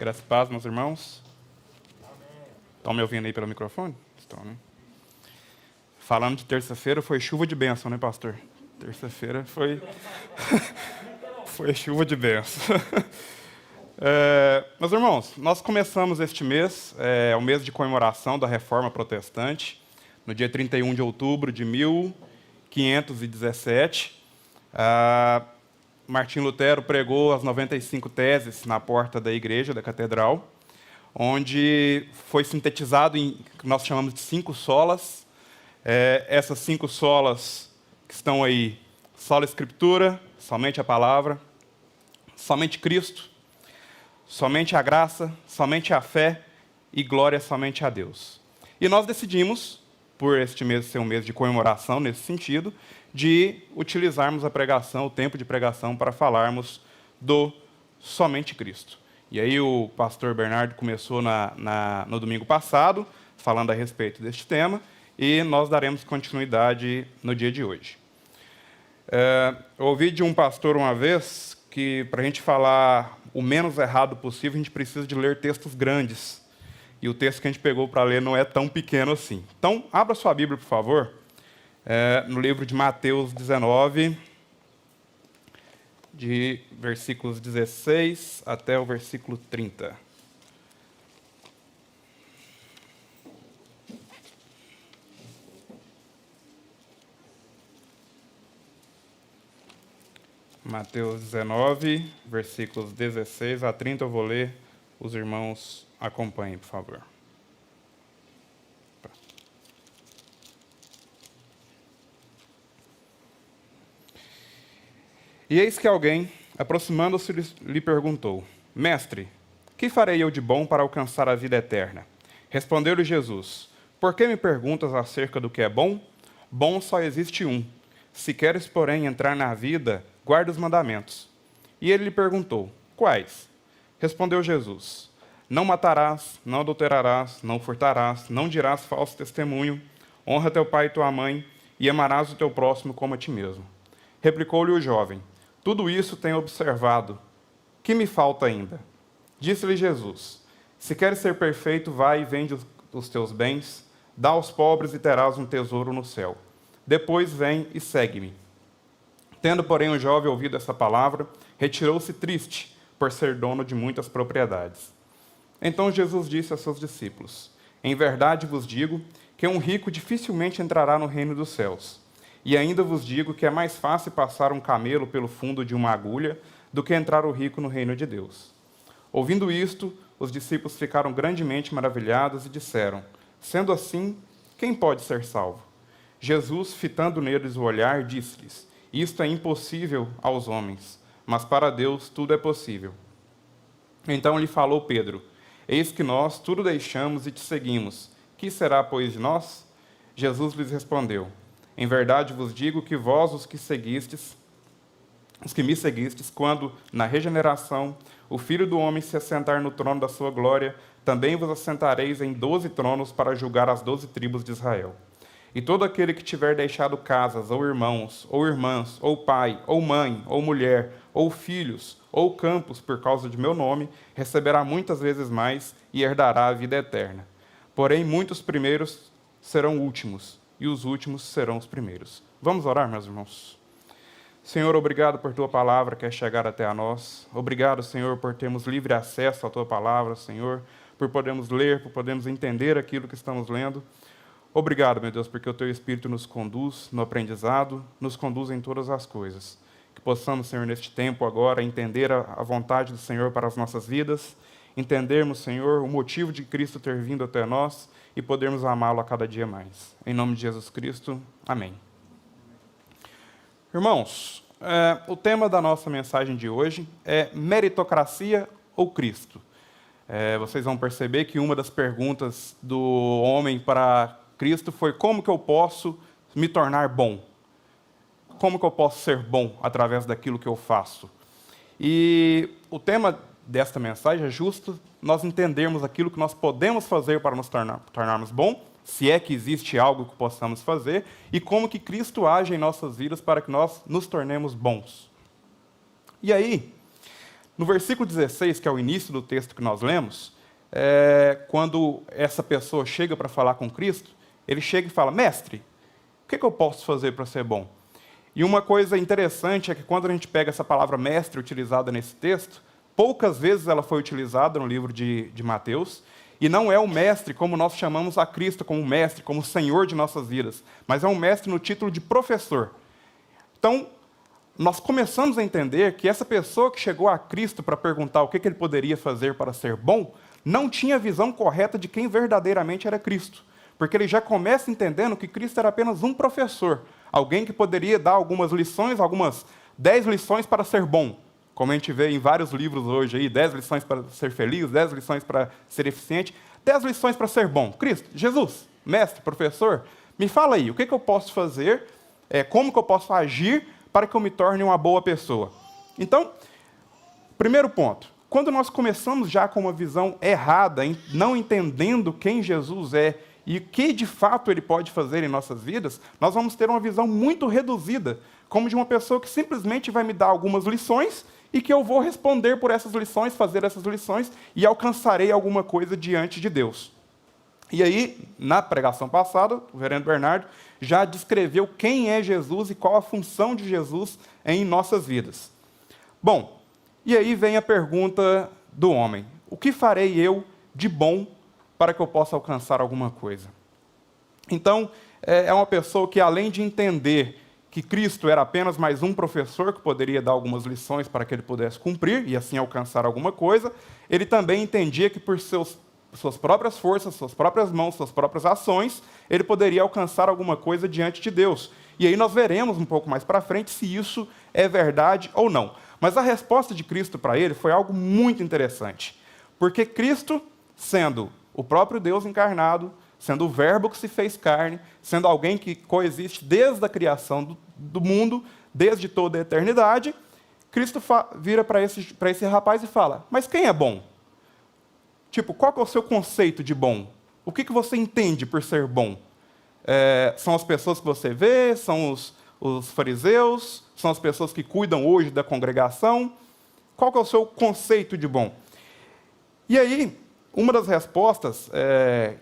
Graças a paz, meus irmãos. Estão me ouvindo aí pelo microfone? Estão, né? Falando de terça-feira, foi chuva de bênção, né, pastor? Terça-feira foi... foi chuva de bênção. Meus irmãos, nós começamos este mês, o mês de comemoração da Reforma Protestante, no dia 31 de outubro de 1517. Martim Lutero pregou as 95 teses na porta da igreja, da catedral, onde foi sintetizado em que nós chamamos de 5 solas. Essas 5 solas que estão aí: sola Escritura, somente a palavra, somente Cristo, somente a graça, somente a fé e glória somente a Deus. E nós decidimos, por este mês ser um mês de comemoração nesse sentido, de utilizarmos a pregação, o tempo de pregação, para falarmos do somente Cristo. E aí o pastor Bernardo começou no domingo passado, falando a respeito deste tema, e nós daremos continuidade no dia de hoje. Eu ouvi de um pastor uma vez que, para a gente falar o menos errado possível, a gente precisa de ler textos grandes. E o texto que a gente pegou para ler não é tão pequeno assim. Então, abra sua Bíblia, por favor, no livro de Mateus 19, de versículos 16 até o versículo 30. Mateus 19, versículos 16 a 30, eu vou ler, os irmãos acompanhem, por favor. E eis que alguém, aproximando-se, lhe perguntou: Mestre, que farei eu de bom para alcançar a vida eterna? Respondeu-lhe Jesus: Por que me perguntas acerca do que é bom? Bom só existe um. Se queres, porém, entrar na vida, guarda os mandamentos. E ele lhe perguntou: Quais? Respondeu Jesus: Não matarás, não adulterarás, não furtarás, não dirás falso testemunho, honra teu pai e tua mãe, e amarás o teu próximo como a ti mesmo. Replicou-lhe o jovem: Tudo isso tenho observado. Que me falta ainda? Disse-lhe Jesus: Se queres ser perfeito, vai e vende os teus bens, dá aos pobres e terás um tesouro no céu. Depois vem e segue-me. Tendo, porém, o jovem ouvido essa palavra, retirou-se triste, por ser dono de muitas propriedades. Então Jesus disse a seus discípulos: Em verdade vos digo que um rico dificilmente entrará no reino dos céus. E ainda vos digo que é mais fácil passar um camelo pelo fundo de uma agulha do que entrar o rico no reino de Deus. Ouvindo isto, os discípulos ficaram grandemente maravilhados e disseram: Sendo assim, quem pode ser salvo? Jesus, fitando neles o olhar, disse-lhes: Isto é impossível aos homens, mas para Deus tudo é possível. Então lhe falou Pedro: Eis que nós tudo deixamos e te seguimos. Que será, pois, de nós? Jesus lhes respondeu: Em verdade vos digo que vós, os que me seguistes, quando, na regeneração, o Filho do Homem se assentar no trono da sua glória, também vos assentareis em 12 tronos para julgar as 12 tribos de Israel. E todo aquele que tiver deixado casas, ou irmãos, ou irmãs, ou pai, ou mãe, ou mulher, ou filhos, ou campos, por causa de meu nome, receberá muitas vezes mais e herdará a vida eterna. Porém, muitos primeiros serão últimos, e os últimos serão os primeiros. Vamos orar, meus irmãos? Senhor, obrigado por Tua palavra que é chegar até a nós. Obrigado, Senhor, por termos livre acesso à Tua palavra, Senhor, por podermos ler, por podermos entender aquilo que estamos lendo. Obrigado, meu Deus, porque o Teu Espírito nos conduz no aprendizado, nos conduz em todas as coisas. Que possamos, Senhor, neste tempo agora, entender a vontade do Senhor para as nossas vidas, entendermos, Senhor, o motivo de Cristo ter vindo até nós e podermos amá-lo a cada dia mais. Em nome de Jesus Cristo, amém. Irmãos, o tema da nossa mensagem de hoje é meritocracia ou Cristo? Vocês vão perceber que uma das perguntas do homem para Cristo foi: como que eu posso me tornar bom? Como que eu posso ser bom através daquilo que eu faço? E o tema desta mensagem é justo nós entendermos aquilo que nós podemos fazer para nos tornarmos bons, se é que existe algo que possamos fazer, e como que Cristo age em nossas vidas para que nós nos tornemos bons. E aí, No versículo 16, que é o início do texto que nós lemos, quando essa pessoa chega para falar com Cristo, ele chega e fala: mestre, o que eu posso fazer para ser bom? E uma coisa interessante é que quando a gente pega essa palavra mestre utilizada nesse texto, poucas vezes ela foi utilizada no livro de Mateus, e não é o mestre como nós chamamos a Cristo, como mestre, como Senhor de nossas vidas, mas é um mestre no título de professor. Então, nós começamos a entender que essa pessoa que chegou a Cristo para perguntar o que ele poderia fazer para ser bom, não tinha a visão correta de quem verdadeiramente era Cristo. Porque ele já começa entendendo que Cristo era apenas um professor, alguém que poderia dar algumas lições, algumas 10 lições para ser bom. Como a gente vê em vários livros hoje, aí, 10 lições para ser feliz, 10 lições para ser eficiente, 10 lições para ser bom. Cristo, Jesus, mestre, professor, me fala aí, o que eu posso fazer, como que eu posso agir para que eu me torne uma boa pessoa? Então, primeiro ponto, quando nós começamos já com uma visão errada, não entendendo quem Jesus é e o que de fato ele pode fazer em nossas vidas, nós vamos ter uma visão muito reduzida, como de uma pessoa que simplesmente vai me dar algumas lições e que eu vou responder por essas lições, fazer essas lições e alcançarei alguma coisa diante de Deus. E aí, na pregação passada, o reverendo Bernardo já descreveu quem é Jesus e qual a função de Jesus em nossas vidas. Bom, e aí vem a pergunta do homem: o que farei eu de bom para que eu possa alcançar alguma coisa? Então, é uma pessoa que, além de entender que Cristo era apenas mais um professor que poderia dar algumas lições para que ele pudesse cumprir e assim alcançar alguma coisa, ele também entendia que por suas próprias forças, suas próprias mãos, suas próprias ações, ele poderia alcançar alguma coisa diante de Deus. E aí nós veremos um pouco mais para frente se isso é verdade ou não. Mas a resposta de Cristo para ele foi algo muito interessante. Porque Cristo, sendo o próprio Deus encarnado, sendo o Verbo que se fez carne, sendo alguém que coexiste desde a criação do mundo, desde toda a eternidade, Cristo vira para esse rapaz e fala: mas quem é bom? Tipo, qual que é o seu conceito de bom? O que você entende por ser bom? São as pessoas que você vê? São os fariseus? São as pessoas que cuidam hoje da congregação? Qual que é o seu conceito de bom? E aí, uma das respostas,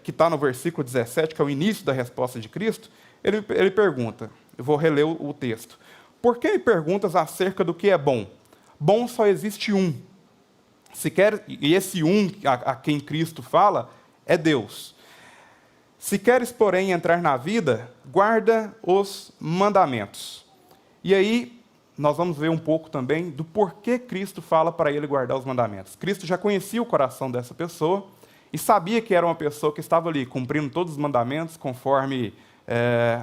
que está no versículo 17, que é o início da resposta de Cristo, ele pergunta, eu vou reler o texto: por que me perguntas acerca do que é bom? Bom só existe um. E esse um a quem Cristo fala é Deus. Se queres, porém, entrar na vida, guarda os mandamentos. E aí, nós vamos ver um pouco também do porquê Cristo fala para ele guardar os mandamentos. Cristo já conhecia o coração dessa pessoa e sabia que era uma pessoa que estava ali cumprindo todos os mandamentos conforme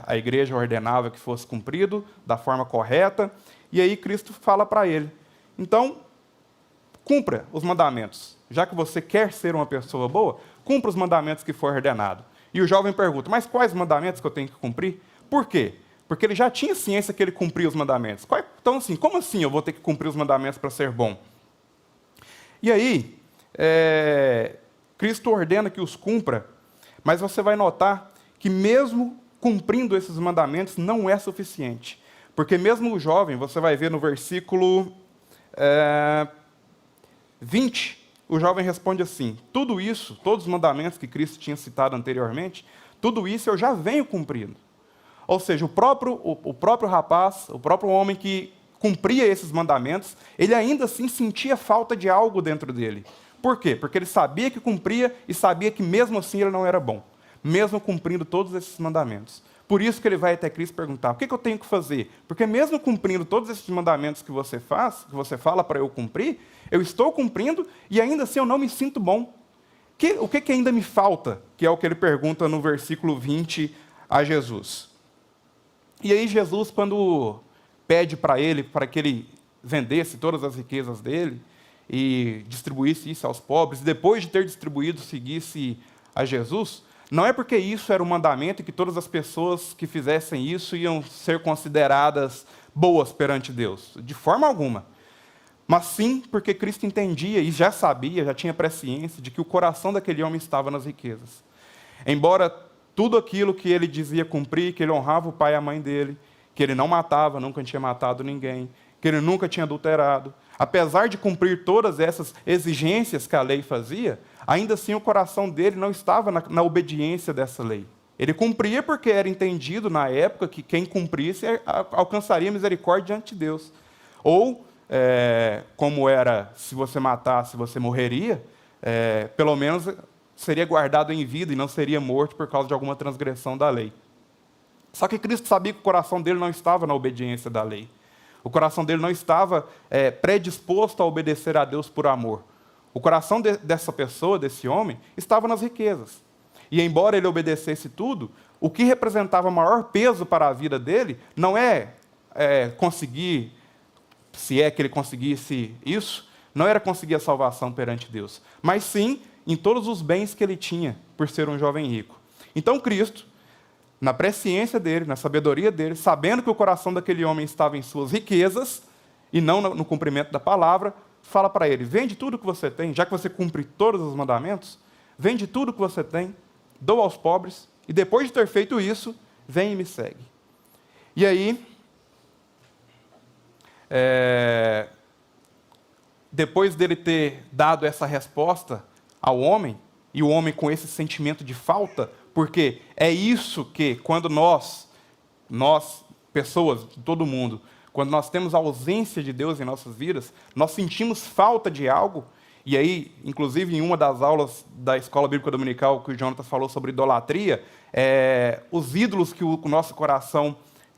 a igreja ordenava que fosse cumprido, da forma correta. E aí Cristo fala para ele: então, cumpra os mandamentos. Já que você quer ser uma pessoa boa, cumpra os mandamentos que for ordenado. E o jovem pergunta: mas quais mandamentos que eu tenho que cumprir? Por quê? Porque ele já tinha ciência que ele cumpria os mandamentos. Então, assim, como assim eu vou ter que cumprir os mandamentos para ser bom? E aí, Cristo ordena que os cumpra, mas você vai notar que mesmo cumprindo esses mandamentos não é suficiente. Porque mesmo o jovem, você vai ver no versículo 20, o jovem responde assim: tudo isso, todos os mandamentos que Cristo tinha citado anteriormente, tudo isso eu já venho cumprindo. Ou seja, o próprio rapaz, o próprio homem que cumpria esses mandamentos, ele ainda assim sentia falta de algo dentro dele. Por quê? Porque ele sabia que cumpria e sabia que mesmo assim ele não era bom, mesmo cumprindo todos esses mandamentos. Por isso que ele vai até Cristo perguntar: o que eu tenho que fazer? Porque mesmo cumprindo todos esses mandamentos que você fala para eu cumprir, eu estou cumprindo e ainda assim eu não me sinto bom. O que ainda me falta? Que é o que ele pergunta no versículo 20 a Jesus. E aí Jesus, quando pede para ele, para que ele vendesse todas as riquezas dele e distribuísse isso aos pobres, e depois de ter distribuído, seguisse a Jesus, não é porque isso era um mandamento e que todas as pessoas que fizessem isso iam ser consideradas boas perante Deus, de forma alguma. Mas sim porque Cristo entendia e já sabia, já tinha presciência de que o coração daquele homem estava nas riquezas. Embora tudo aquilo que ele dizia cumprir, que ele honrava o pai e a mãe dele, que ele não matava, nunca tinha matado ninguém, que ele nunca tinha adulterado. Apesar de cumprir todas essas exigências que a lei fazia, ainda assim o coração dele não estava na obediência dessa lei. Ele cumpria porque era entendido na época que quem cumprisse alcançaria misericórdia diante de Deus. Ou, como era, se você matasse, você morreria, pelo menos seria guardado em vida e não seria morto por causa de alguma transgressão da lei. Só que Cristo sabia que o coração dele não estava na obediência da lei. O coração dele não estava predisposto a obedecer a Deus por amor. O coração dessa pessoa, desse homem, estava nas riquezas. E embora ele obedecesse tudo, o que representava maior peso para a vida dele não conseguir, se é que ele conseguisse isso, não era conseguir a salvação perante Deus, mas sim em todos os bens que ele tinha, por ser um jovem rico. Então Cristo, na presciência dele, na sabedoria dele, sabendo que o coração daquele homem estava em suas riquezas, e não no cumprimento da palavra, fala para ele: vende tudo que você tem, já que você cumpre todos os mandamentos, vende tudo que você tem, doa aos pobres, e depois de ter feito isso, vem e me segue. E aí, depois dele ter dado essa resposta ao homem, e o homem com esse sentimento de falta, porque é isso que, quando nós, pessoas de todo mundo, quando nós temos a ausência de Deus em nossas vidas, nós sentimos falta de algo. E aí, inclusive, em uma das aulas da Escola Bíblica Dominical, que o Jonatas falou sobre idolatria, os ídolos que o nosso coração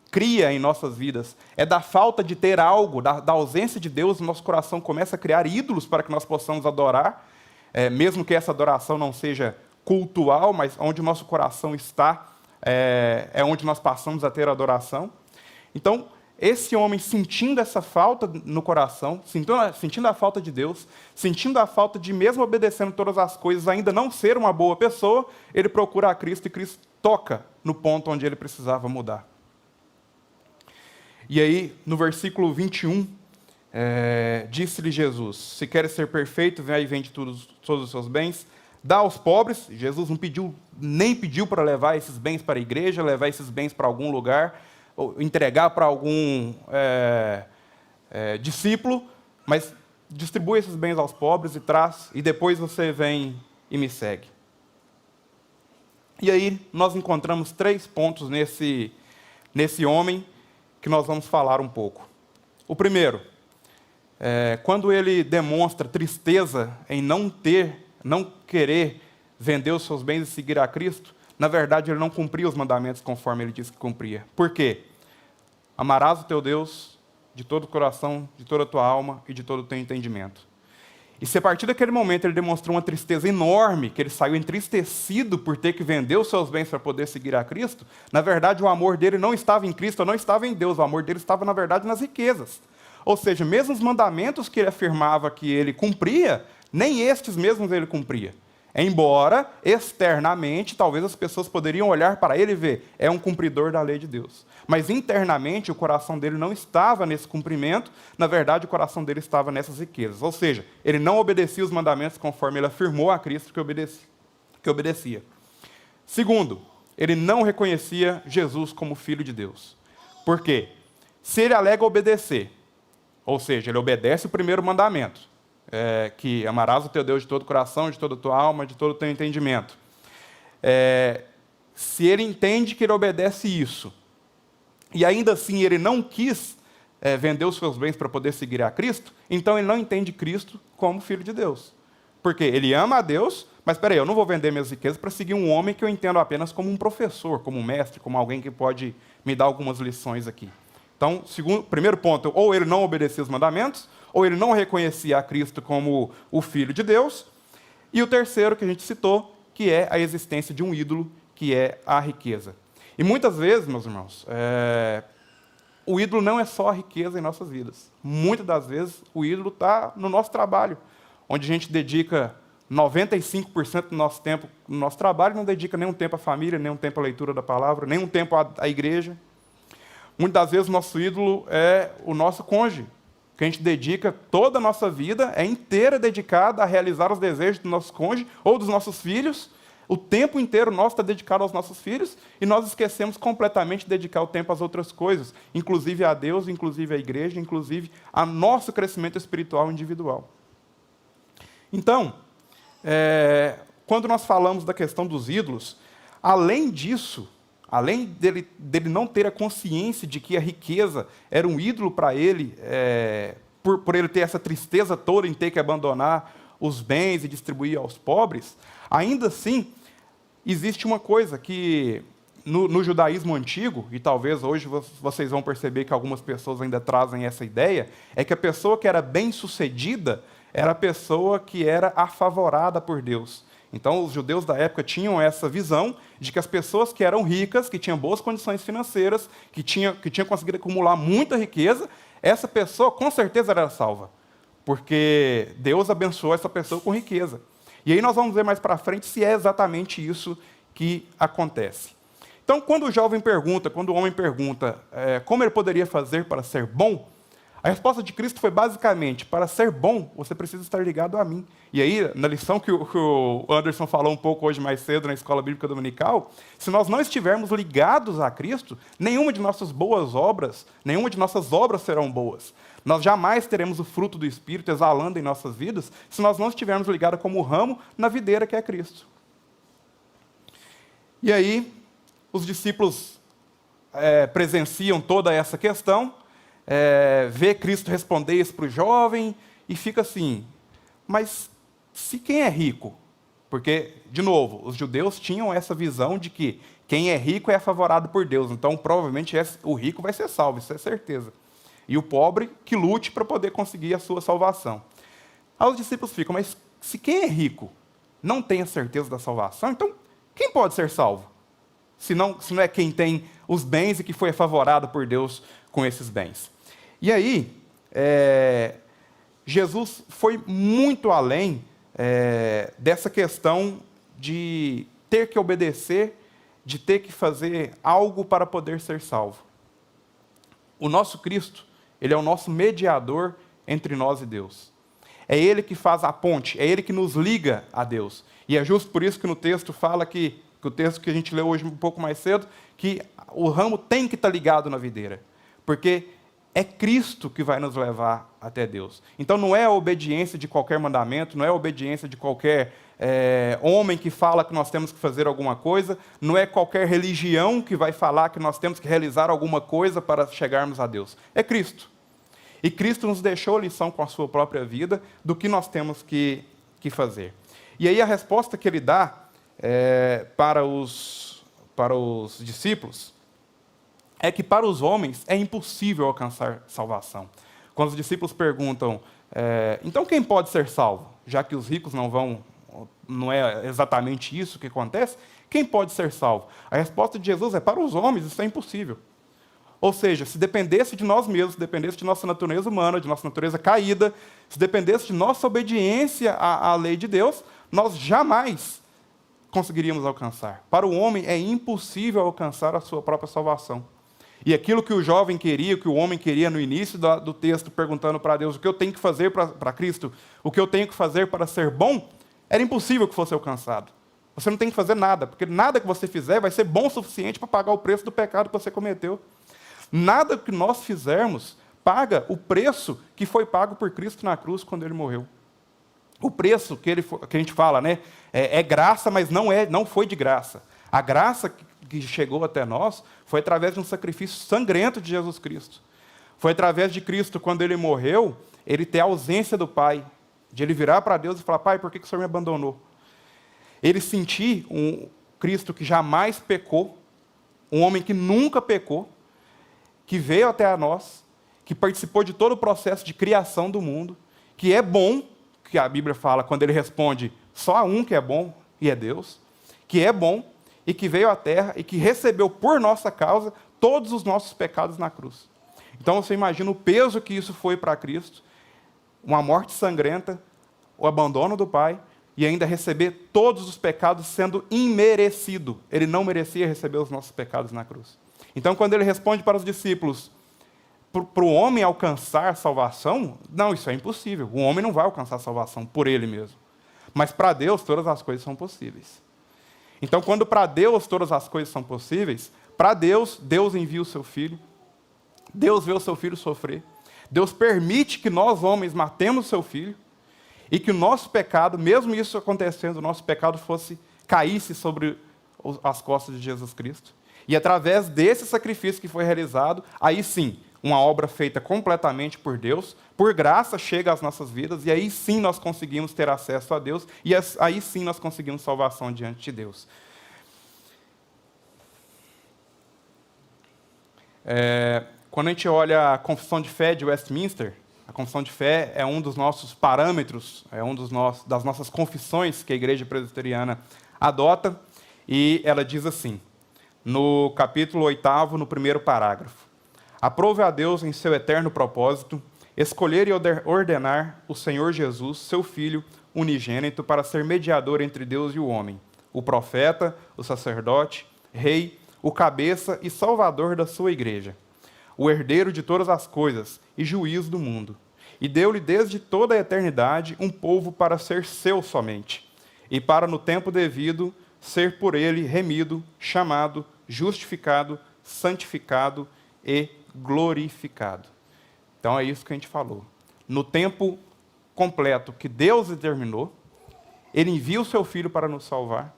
cria em nossas vidas, é da falta de ter algo, da ausência de Deus, o nosso coração começa a criar ídolos para que nós possamos adorar, mesmo que essa adoração não seja cultual, mas onde o nosso coração está, é onde nós passamos a ter adoração. Então, esse homem, sentindo essa falta no coração, sentindo a falta de Deus, sentindo a falta de, mesmo obedecendo todas as coisas, ainda não ser uma boa pessoa, ele procura a Cristo e Cristo toca no ponto onde ele precisava mudar. E aí, no versículo 21, disse-lhe Jesus: se queres ser perfeito, vem aí e vende todos os seus bens, dá aos pobres. Jesus nem pediu para levar esses bens para a igreja, levar esses bens para algum lugar, ou entregar para algum discípulo, mas distribui esses bens aos pobres e traz, e depois você vem e me segue. E aí nós encontramos 3 pontos nesse homem que nós vamos falar um pouco. O primeiro, quando ele demonstra tristeza em não querer vender os seus bens e seguir a Cristo, na verdade, ele não cumpria os mandamentos conforme ele disse que cumpria. Por quê? Amarás o teu Deus de todo o coração, de toda a tua alma e de todo o teu entendimento. E se a partir daquele momento ele demonstrou uma tristeza enorme, que ele saiu entristecido por ter que vender os seus bens para poder seguir a Cristo, na verdade o amor dele não estava em Cristo, não estava em Deus, o amor dele estava, na verdade, nas riquezas. Ou seja, mesmo os mandamentos que ele afirmava que ele cumpria, nem estes mesmos ele cumpria. Embora, externamente, talvez as pessoas poderiam olhar para ele e ver, é um cumpridor da lei de Deus. Mas internamente, o coração dele não estava nesse cumprimento, na verdade, o coração dele estava nessas riquezas. Ou seja, ele não obedecia os mandamentos conforme ele afirmou a Cristo que obedecia. Segundo, ele não reconhecia Jesus como Filho de Deus. Por quê? Se ele alega obedecer, ou seja, ele obedece o primeiro mandamento, que amarás o teu Deus de todo o coração, de toda a tua alma, de todo o teu entendimento. Se ele entende que ele obedece isso, e ainda assim ele não quis vender os seus bens para poder seguir a Cristo, então ele não entende Cristo como Filho de Deus. Porque ele ama a Deus, mas espera aí, eu não vou vender minhas riquezas para seguir um homem que eu entendo apenas como um professor, como um mestre, como alguém que pode me dar algumas lições aqui. Então, primeiro ponto, ou ele não obedecia os mandamentos, ou ele não reconhecia a Cristo como o Filho de Deus. E o terceiro que a gente citou, que é a existência de um ídolo, que é a riqueza. E muitas vezes, meus irmãos, o ídolo não é só a riqueza em nossas vidas. Muitas das vezes, o ídolo está no nosso trabalho, onde a gente dedica 95% do nosso tempo no nosso trabalho, não dedica nenhum tempo à família, nenhum tempo à leitura da palavra, nenhum tempo à igreja. Muitas das vezes, o nosso ídolo é o nosso cônjuge, que a gente dedica toda a nossa vida, inteira dedicada a realizar os desejos do nosso cônjuge ou dos nossos filhos, O tempo inteiro nós está dedicado aos nossos filhos e nós esquecemos completamente de dedicar o tempo às outras coisas, inclusive a Deus, inclusive à igreja, inclusive a nosso crescimento espiritual individual. Então, quando nós falamos da questão dos ídolos, além disso, além dele não ter a consciência de que a riqueza era um ídolo para ele, por ele ter essa tristeza toda em ter que abandonar os bens e distribuir aos pobres, ainda assim, existe uma coisa que no judaísmo antigo, e talvez hoje vocês vão perceber que algumas pessoas ainda trazem essa ideia, é que a pessoa que era bem-sucedida era a pessoa que era afavorada por Deus. Então, os judeus da época tinham essa visão de que as pessoas que eram ricas, que tinham boas condições financeiras, que tinham conseguido acumular muita riqueza, essa pessoa com certeza era salva, porque Deus abençoou essa pessoa com riqueza. E aí nós vamos ver mais para frente se é exatamente isso que acontece. Então, quando o homem pergunta como ele poderia fazer para ser bom, a resposta de Cristo foi basicamente, para ser bom, você precisa estar ligado a mim. E aí, na lição que o Anderson falou um pouco hoje mais cedo na Escola Bíblica Dominical, se nós não estivermos ligados a Cristo, nenhuma de nossas obras serão boas. Nós jamais teremos o fruto do Espírito exalando em nossas vidas se nós não estivermos ligados como ramo na videira que é Cristo. E aí, os discípulos presenciam toda essa questão, vê Cristo responder isso para o jovem e fica assim, mas se quem é rico? Porque, de novo, os judeus tinham essa visão de que quem é rico é favorado por Deus, então provavelmente o rico vai ser salvo, isso é certeza. E o pobre que lute para poder conseguir a sua salvação. Aí os discípulos ficam, mas se quem é rico não tem a certeza da salvação, então quem pode ser salvo? Se não é quem tem os bens e que foi favorado por Deus com esses bens. E aí, Jesus foi muito além dessa questão de ter que obedecer, de ter que fazer algo para poder ser salvo. O nosso Cristo, ele é o nosso mediador entre nós e Deus. É Ele que faz a ponte, é Ele que nos liga a Deus. E é justo por isso que no texto fala que o texto que a gente leu hoje um pouco mais cedo, que o ramo tem que estar ligado na videira. Porque é Cristo que vai nos levar até Deus. Então não é a obediência de qualquer mandamento, não é a obediência de qualquer homem que fala que nós temos que fazer alguma coisa, não é qualquer religião que vai falar que nós temos que realizar alguma coisa para chegarmos a Deus. É Cristo. E Cristo nos deixou lição com a sua própria vida do que nós temos que fazer. E aí a resposta que ele dá para os discípulos é que para os homens é impossível alcançar salvação. Quando os discípulos perguntam, então quem pode ser salvo? Já que os ricos não é exatamente isso que acontece, quem pode ser salvo? A resposta de Jesus é, para os homens isso é impossível. Ou seja, se dependesse de nós mesmos, se dependesse de nossa natureza humana, de nossa natureza caída, se dependesse de nossa obediência à lei de Deus, nós jamais conseguiríamos alcançar. Para o homem é impossível alcançar a sua própria salvação. E aquilo que o jovem queria, que o homem queria no início do texto, perguntando para Deus o que eu tenho que fazer para Cristo, o que eu tenho que fazer para ser bom, era impossível que fosse alcançado. Você não tem que fazer nada, porque nada que você fizer vai ser bom o suficiente para pagar o preço do pecado que você cometeu. Nada que nós fizermos paga o preço que foi pago por Cristo na cruz quando Ele morreu. O preço que a gente fala, né, é graça, mas não foi de graça. A graça que chegou até nós foi através de um sacrifício sangrento de Jesus Cristo. Foi através de Cristo, quando Ele morreu, Ele ter a ausência do Pai, de Ele virar para Deus e falar, Pai, por que o Senhor me abandonou? Ele sentir um Cristo que jamais pecou, um homem que nunca pecou, que veio até a nós, que participou de todo o processo de criação do mundo, que é bom, que a Bíblia fala, quando ele responde, só há um que é bom, e é Deus, que é bom, e que veio à terra, e que recebeu por nossa causa todos os nossos pecados na cruz. Então você imagina o peso que isso foi para Cristo, uma morte sangrenta, o abandono do Pai, e ainda receber todos os pecados sendo imerecido. Ele não merecia receber os nossos pecados na cruz. Então, quando ele responde para os discípulos, para o homem alcançar salvação, não, isso é impossível. O homem não vai alcançar salvação por ele mesmo. Mas para Deus, todas as coisas são possíveis. Então, quando para Deus todas as coisas são possíveis, para Deus, Deus envia o seu Filho, Deus vê o seu Filho sofrer, Deus permite que nós, homens, matemos o seu Filho, e que o nosso pecado, mesmo isso acontecendo, o nosso pecado caísse sobre as costas de Jesus Cristo. E através desse sacrifício que foi realizado, aí sim, uma obra feita completamente por Deus, por graça chega às nossas vidas, e aí sim nós conseguimos ter acesso a Deus, e aí sim nós conseguimos salvação diante de Deus. Quando a gente olha a Confissão de Fé de Westminster, a Confissão de Fé é um dos nossos parâmetros, é das nossas confissões que a Igreja Presbiteriana adota, e ela diz assim, no capítulo 8º, no primeiro parágrafo: aprove a Deus em seu eterno propósito escolher e ordenar o Senhor Jesus, seu Filho unigênito, para ser mediador entre Deus e o homem, o profeta, o sacerdote, rei, o cabeça e salvador da sua igreja, o herdeiro de todas as coisas e juiz do mundo. E deu-lhe desde toda a eternidade um povo para ser seu somente, e para no tempo devido ser por ele remido, chamado, justificado, santificado e glorificado. Então é isso que a gente falou. No tempo completo que Deus determinou, ele envia o seu Filho para nos salvar.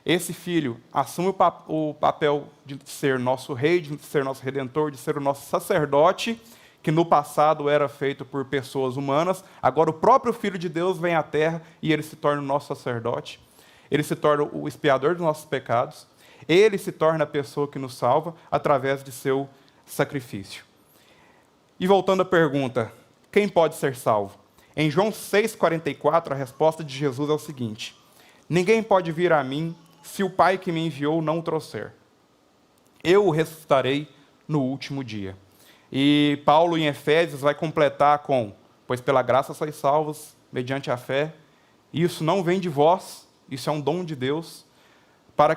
Esse Filho assume o papel de ser nosso rei, de ser nosso redentor, de ser o nosso sacerdote, que no passado era feito por pessoas humanas. Agora o próprio Filho de Deus vem à terra e ele se torna o nosso sacerdote. Ele se torna o expiador dos nossos pecados. Ele se torna a pessoa que nos salva através de seu sacrifício. E voltando à pergunta, quem pode ser salvo? Em João 6,44, a resposta de Jesus é o seguinte: ninguém pode vir a mim se o Pai que me enviou não o trouxer. Eu o ressuscitarei no último dia. E Paulo, em Efésios, vai completar com: pois pela graça sois salvos, mediante a fé. Isso não vem de vós, isso é um dom de Deus,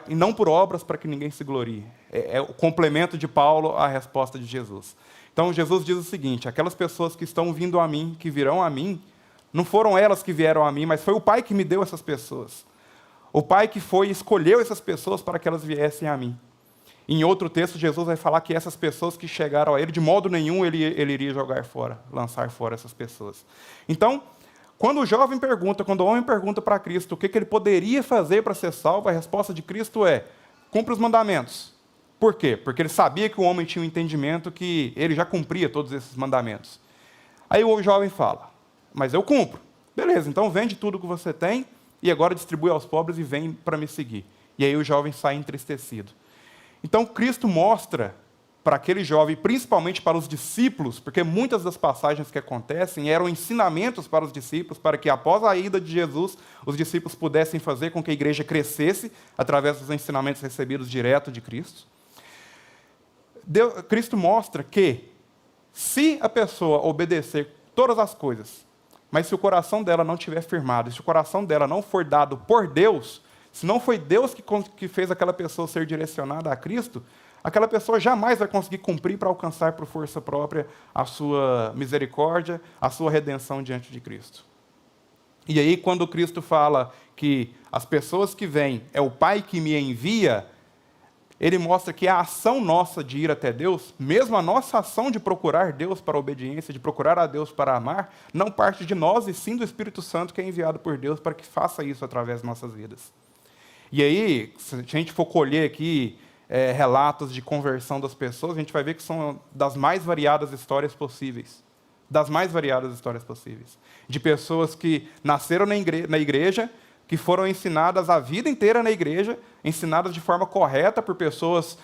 e não por obras, para que ninguém se glorie. É o complemento de Paulo à resposta de Jesus. Então, Jesus diz o seguinte: aquelas pessoas que estão vindo a mim, que virão a mim, não foram elas que vieram a mim, mas foi o Pai que me deu essas pessoas. O Pai que foi e escolheu essas pessoas para que elas viessem a mim. Em outro texto, Jesus vai falar que essas pessoas que chegaram a ele, de modo nenhum ele iria jogar fora, lançar fora essas pessoas. Então, quando o homem pergunta para Cristo o que ele poderia fazer para ser salvo, a resposta de Cristo é: cumpre os mandamentos. Por quê? Porque ele sabia que o homem tinha um entendimento que ele já cumpria todos esses mandamentos. Aí o jovem fala: mas eu cumpro. Beleza, então vende tudo que você tem e agora distribui aos pobres e vem para me seguir. E aí o jovem sai entristecido. Então Cristo mostra para aquele jovem, principalmente para os discípulos, porque muitas das passagens que acontecem eram ensinamentos para os discípulos, para que após a ida de Jesus, os discípulos pudessem fazer com que a igreja crescesse através dos ensinamentos recebidos direto de Cristo. Cristo mostra que, se a pessoa obedecer todas as coisas, mas se o coração dela não estiver firmado, se o coração dela não for dado por Deus, se não foi Deus que fez aquela pessoa ser direcionada a Cristo, aquela pessoa jamais vai conseguir cumprir para alcançar por força própria a sua misericórdia, a sua redenção diante de Cristo. E aí, quando Cristo fala que as pessoas que vêm é o Pai que me envia, ele mostra que a ação nossa de ir até Deus, mesmo a nossa ação de procurar Deus para a obediência, de procurar a Deus para amar, não parte de nós, e sim do Espírito Santo que é enviado por Deus para que faça isso através de nossas vidas. E aí, se a gente for colher aqui relatos de conversão das pessoas, a gente vai ver que são das mais variadas histórias possíveis. Das mais variadas histórias possíveis. De pessoas que nasceram na igreja, que foram ensinadas a vida inteira na igreja, ensinadas de forma correta por pessoas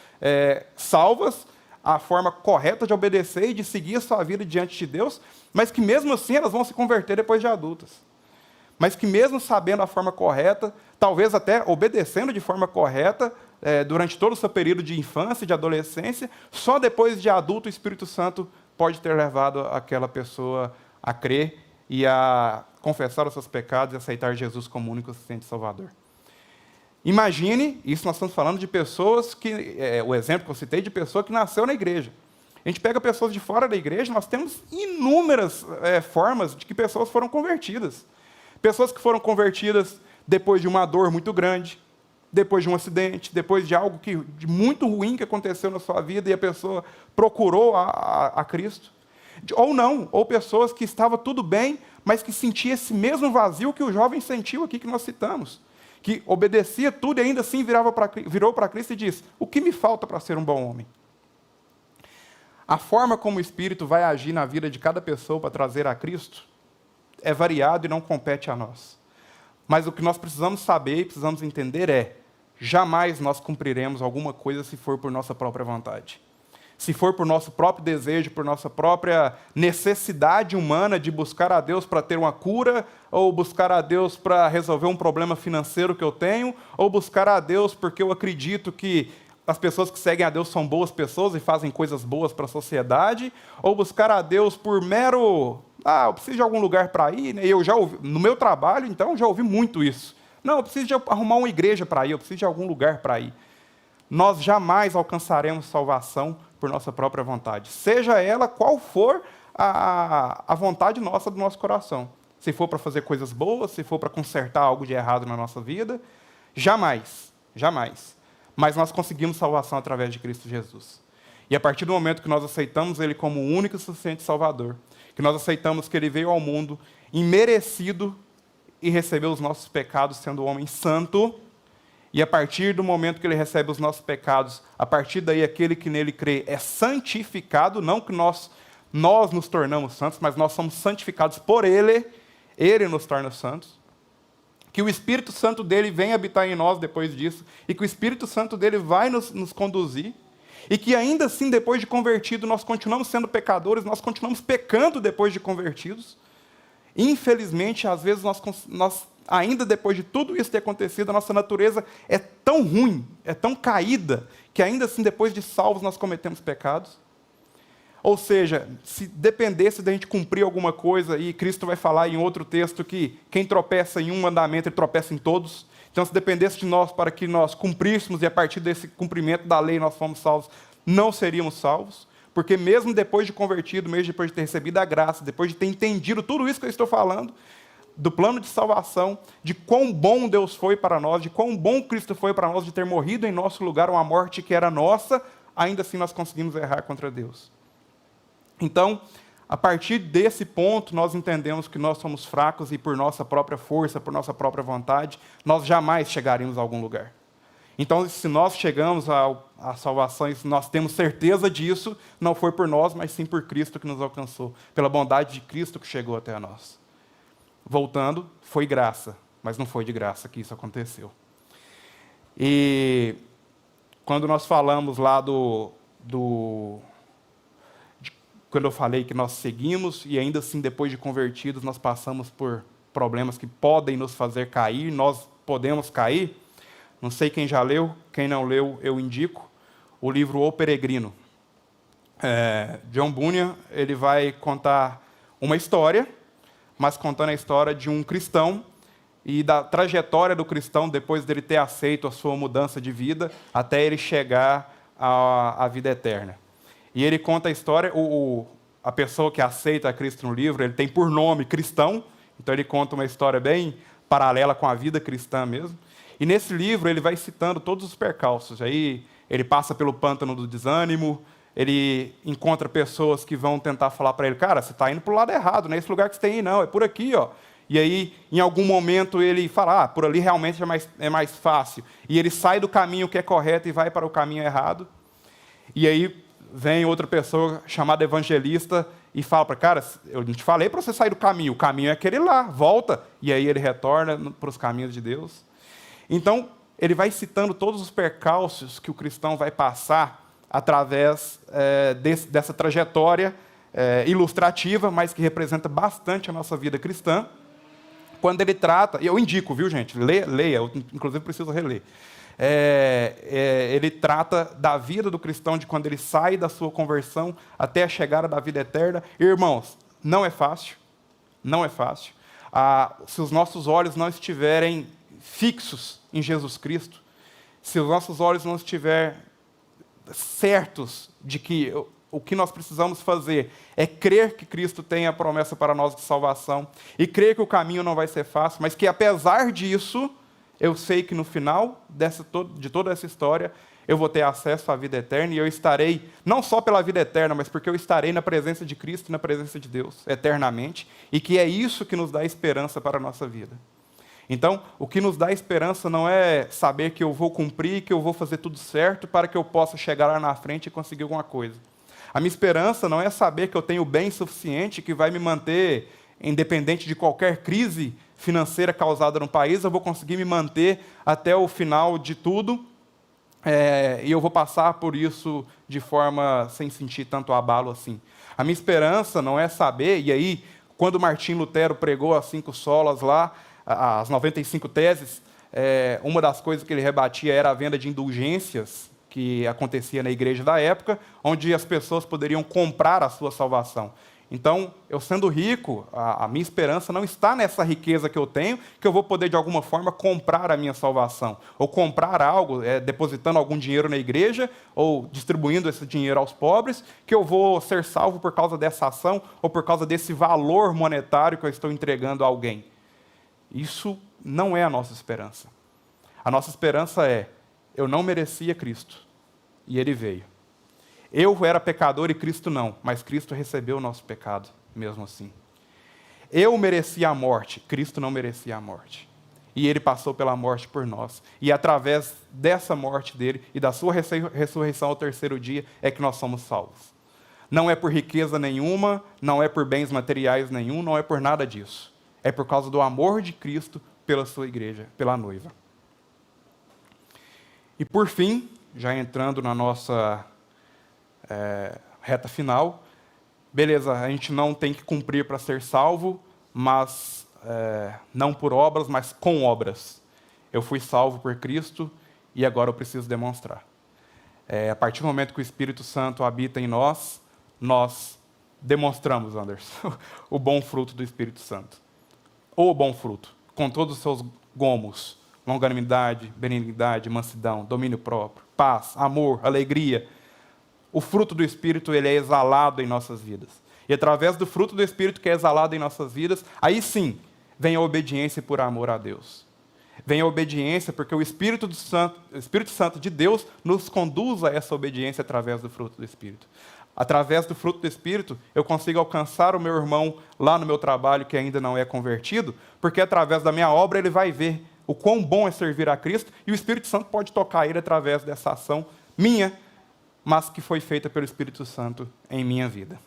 salvas, a forma correta de obedecer e de seguir a sua vida diante de Deus, mas que mesmo assim elas vão se converter depois de adultas. Mas que mesmo sabendo a forma correta, talvez até obedecendo de forma correta, durante todo o seu período de infância e de adolescência, só depois de adulto o Espírito Santo pode ter levado aquela pessoa a crer e a confessar os seus pecados e aceitar Jesus como único assistente e salvador. Imagine, isso nós estamos falando de pessoas que, o exemplo que eu citei, de pessoa que nasceu na igreja. A gente pega pessoas de fora da igreja, nós temos inúmeras formas de que pessoas foram convertidas. Pessoas que foram convertidas depois de uma dor muito grande, depois de um acidente, depois de algo de muito ruim que aconteceu na sua vida e a pessoa procurou a Cristo. Ou não, ou pessoas que estava tudo bem, mas que sentia esse mesmo vazio que o jovem sentiu aqui que nós citamos. Que obedecia tudo e ainda assim virou para Cristo e disse: o que me falta para ser um bom homem? A forma como o Espírito vai agir na vida de cada pessoa para trazer a Cristo é variado e não compete a nós. Mas o que nós precisamos saber e precisamos entender é: jamais nós cumpriremos alguma coisa se for por nossa própria vontade. Se for por nosso próprio desejo, por nossa própria necessidade humana de buscar a Deus para ter uma cura, ou buscar a Deus para resolver um problema financeiro que eu tenho, ou buscar a Deus porque eu acredito que as pessoas que seguem a Deus são boas pessoas e fazem coisas boas para a sociedade, ou buscar a Deus por mero... eu preciso de algum lugar para ir, né? Eu já ouvi, no meu trabalho, então, já ouvi muito isso. Não, eu preciso de arrumar uma igreja para ir, eu preciso de algum lugar para ir. Nós jamais alcançaremos salvação por nossa própria vontade, seja ela qual for a vontade nossa do nosso coração. Se for para fazer coisas boas, se for para consertar algo de errado na nossa vida, jamais, jamais. Mas nós conseguimos salvação através de Cristo Jesus. E a partir do momento que nós aceitamos Ele como o único e suficiente Salvador, que nós aceitamos que Ele veio ao mundo imerecido e recebeu os nossos pecados sendo um homem santo, e a partir do momento que Ele recebe os nossos pecados, a partir daí aquele que nele crê é santificado, não que nós nos tornamos santos, mas nós somos santificados por Ele, Ele nos torna santos. Que o Espírito Santo dele vem habitar em nós depois disso, e que o Espírito Santo dele vai nos conduzir, e que ainda assim, depois de convertido, nós continuamos sendo pecadores, nós continuamos pecando depois de convertidos. Infelizmente, às vezes, nós ainda depois de tudo isso ter acontecido, a nossa natureza é tão ruim, é tão caída, que ainda assim, depois de salvos, nós cometemos pecados. Ou seja, se dependesse da gente cumprir alguma coisa, e Cristo vai falar em outro texto que quem tropeça em um mandamento, ele tropeça em todos. Então, se dependesse de nós para que nós cumpríssemos, e a partir desse cumprimento da lei nós fomos salvos, não seríamos salvos. Porque mesmo depois de convertido, mesmo depois de ter recebido a graça, depois de ter entendido tudo isso que eu estou falando, do plano de salvação, de quão bom Deus foi para nós, de quão bom Cristo foi para nós, de ter morrido em nosso lugar uma morte que era nossa, ainda assim nós conseguimos errar contra Deus. Então, a partir desse ponto, nós entendemos que nós somos fracos e por nossa própria força, por nossa própria vontade, nós jamais chegaremos a algum lugar. Então, se nós chegamos à salvação, e se nós temos certeza disso, não foi por nós, mas sim por Cristo que nos alcançou, pela bondade de Cristo que chegou até nós. Voltando, foi graça, mas não foi de graça que isso aconteceu. E quando nós falamos lá quando eu falei que nós seguimos e ainda assim, depois de convertidos, nós passamos por problemas que podem nos fazer cair, nós podemos cair. Não sei quem já leu, quem não leu, eu indico o livro O Peregrino. John Bunyan, ele vai contar uma história, mas contando a história de um cristão e da trajetória do cristão depois dele ter aceito a sua mudança de vida até ele chegar à vida eterna. E ele conta a história, a pessoa que aceita a Cristo no livro, ele tem por nome cristão, então ele conta uma história bem paralela com a vida cristã mesmo. E nesse livro ele vai citando todos os percalços. Aí ele passa pelo pântano do desânimo, ele encontra pessoas que vão tentar falar para ele: cara, você está indo para o lado errado, não é esse lugar que você tem aí não, é por aqui, ó. E aí, em algum momento, ele fala: por ali realmente é mais fácil. E ele sai do caminho que é correto e vai para o caminho errado. E aí vem outra pessoa chamada evangelista e fala para cara: eu te falei para você sair do caminho, o caminho é aquele lá, volta. E aí ele retorna para os caminhos de Deus. Então, ele vai citando todos os percalços que o cristão vai passar através dessa trajetória ilustrativa, mas que representa bastante a nossa vida cristã. Quando ele trata, e eu indico, viu, gente? Leia, eu inclusive preciso reler. Ele trata da vida do cristão, de quando ele sai da sua conversão até a chegada da vida eterna. Irmãos, não é fácil, não é fácil. Se os nossos olhos não estiverem fixos em Jesus Cristo, se os nossos olhos não estiverem certos de que o que nós precisamos fazer é crer que Cristo tem a promessa para nós de salvação, e crer que o caminho não vai ser fácil, mas que apesar disso, Eu sei que no final de toda essa história, eu vou ter acesso à vida eterna e eu estarei, não só pela vida eterna, mas porque eu estarei na presença de Cristo e na presença de Deus, eternamente, e que é isso que nos dá esperança para a nossa vida. Então, o que nos dá esperança não é saber que eu vou cumprir, que eu vou fazer tudo certo para que eu possa chegar lá na frente e conseguir alguma coisa. A minha esperança não é saber que eu tenho bem suficiente que vai me manter independente de qualquer crise financeira causada no país, eu vou conseguir me manter até o final de tudo, e eu vou passar por isso de forma sem sentir tanto abalo assim. A minha esperança não é saber, e aí, quando Martim Lutero pregou as 5 solas lá, as 95 teses, uma das coisas que ele rebatia era a venda de indulgências, que acontecia na igreja da época, onde as pessoas poderiam comprar a sua salvação. Então, eu sendo rico, a minha esperança não está nessa riqueza que eu tenho, que eu vou poder, de alguma forma, comprar a minha salvação. Ou comprar algo, depositando algum dinheiro na igreja, ou distribuindo esse dinheiro aos pobres, que eu vou ser salvo por causa dessa ação, ou por causa desse valor monetário que eu estou entregando a alguém. Isso não é a nossa esperança. A nossa esperança é, eu não merecia Cristo, e Ele veio. Eu era pecador e Cristo não, mas Cristo recebeu o nosso pecado, mesmo assim. Eu merecia a morte, Cristo não merecia a morte. E Ele passou pela morte por nós. E através dessa morte dele e da sua ressurreição ao 3º dia, é que nós somos salvos. Não é por riqueza nenhuma, não é por bens materiais nenhum, não é por nada disso. É por causa do amor de Cristo pela sua igreja, pela noiva. E por fim, já entrando na nossa reta final, beleza, a gente não tem que cumprir para ser salvo, mas não por obras, mas com obras. Eu fui salvo por Cristo e agora eu preciso demonstrar. A partir do momento que o Espírito Santo habita em nós, nós demonstramos, Anderson, o bom fruto do Espírito Santo. Ou o bom fruto, com todos os seus gomos, longanimidade, benignidade, mansidão, domínio próprio, paz, amor, alegria. O fruto do Espírito, ele é exalado em nossas vidas. E através do fruto do Espírito que é exalado em nossas vidas, aí sim, vem a obediência por amor a Deus. Vem a obediência porque o Espírito Santo de Deus nos conduz a essa obediência através do fruto do Espírito. Através do fruto do Espírito, eu consigo alcançar o meu irmão lá no meu trabalho que ainda não é convertido, porque através da minha obra ele vai ver o quão bom é servir a Cristo, e o Espírito Santo pode tocar ele através dessa ação minha, mas que foi feita pelo Espírito Santo em minha vida.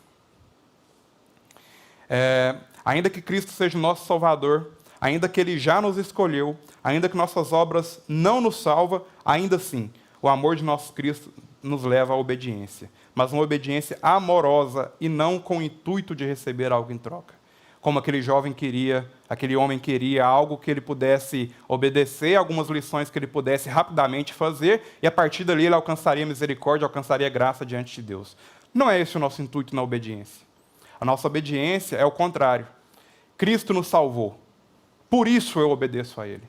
Ainda que Cristo seja o nosso Salvador, ainda que Ele já nos escolheu, ainda que nossas obras não nos salvam, ainda assim, o amor de nosso Cristo nos leva à obediência, mas uma obediência amorosa e não com o intuito de receber algo em troca. Como aquele jovem queria, aquele homem queria algo que ele pudesse obedecer, algumas lições que ele pudesse rapidamente fazer, e a partir dali ele alcançaria misericórdia, alcançaria graça diante de Deus. Não é esse o nosso intuito na obediência. A nossa obediência é o contrário. Cristo nos salvou. Por isso eu obedeço a Ele.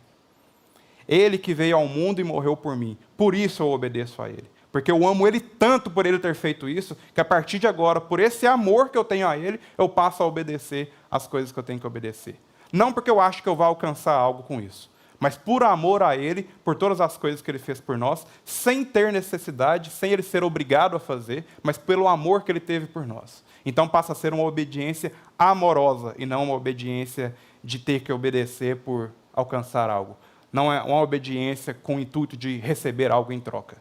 Ele que veio ao mundo e morreu por mim. Por isso eu obedeço a Ele. Porque eu amo Ele tanto por Ele ter feito isso, que a partir de agora, por esse amor que eu tenho a Ele, eu passo a obedecer as coisas que eu tenho que obedecer. Não porque eu acho que eu vou alcançar algo com isso, mas por amor a Ele, por todas as coisas que Ele fez por nós, sem ter necessidade, sem Ele ser obrigado a fazer, mas pelo amor que Ele teve por nós. Então passa a ser uma obediência amorosa e não uma obediência de ter que obedecer por alcançar algo. Não é uma obediência com o intuito de receber algo em troca.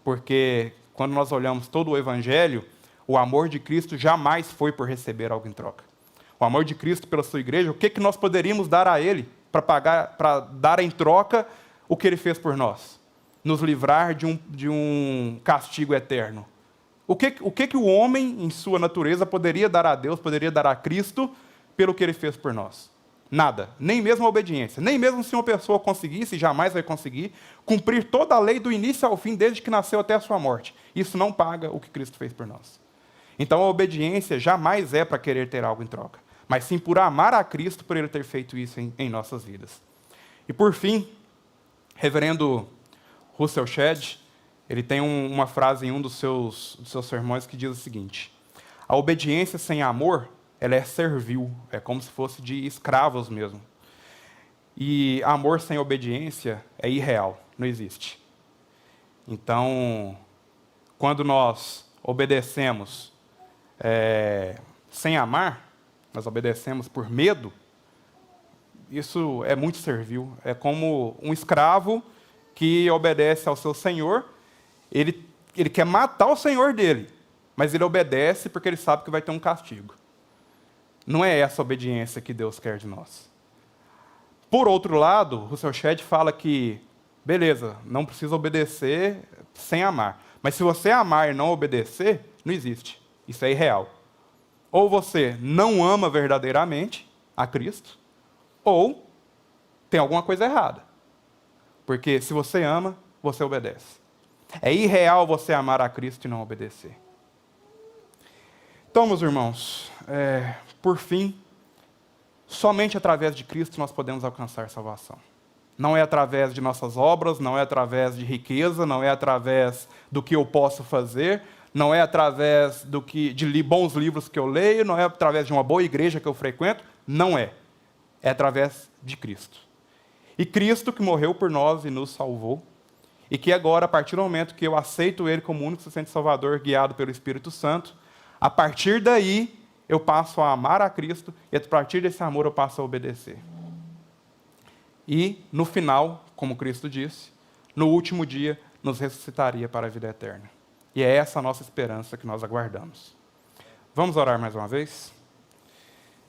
Porque quando nós olhamos todo o Evangelho, o amor de Cristo jamais foi por receber algo em troca. O amor de Cristo pela sua igreja, o que nós poderíamos dar a Ele para dar em troca o que Ele fez por nós? Nos livrar de um castigo eterno. O que o homem, em sua natureza, poderia dar a Deus, poderia dar a Cristo, pelo que Ele fez por nós? Nada, nem mesmo a obediência. Nem mesmo se uma pessoa conseguisse, jamais vai conseguir, cumprir toda a lei do início ao fim, desde que nasceu até a sua morte. Isso não paga o que Cristo fez por nós. Então a obediência jamais é para querer ter algo em troca, mas sim por amar a Cristo, por Ele ter feito isso em nossas vidas. E por fim, reverendo Russell Shedd, ele tem uma frase em um dos seus sermões que diz o seguinte: a obediência sem amor, ela é servil, é como se fosse de escravos mesmo. E amor sem obediência é irreal, não existe. Então, quando nós obedecemos sem amar, nós obedecemos por medo, isso é muito servil. É como um escravo que obedece ao seu senhor, ele quer matar o senhor dele, mas ele obedece porque ele sabe que vai ter um castigo. Não é essa a obediência que Deus quer de nós. Por outro lado, Russell Shedd fala que, beleza, não precisa obedecer sem amar. Mas se você amar e não obedecer, não existe. Isso é irreal. Ou você não ama verdadeiramente a Cristo, ou tem alguma coisa errada. Porque se você ama, você obedece. É irreal você amar a Cristo e não obedecer. Então, meus irmãos, por fim, somente através de Cristo nós podemos alcançar salvação. Não é através de nossas obras, não é através de riqueza, não é através do que eu posso fazer, não é através de bons livros que eu leio, não é através de uma boa igreja que eu frequento, não é. É através de Cristo. E Cristo que morreu por nós e nos salvou, e que agora, a partir do momento que eu aceito Ele como único e suficiente Salvador, guiado pelo Espírito Santo, a partir daí eu passo a amar a Cristo, e a partir desse amor eu passo a obedecer. E, no final, como Cristo disse, no último dia, nos ressuscitaria para a vida eterna. E é essa a nossa esperança que nós aguardamos. Vamos orar mais uma vez?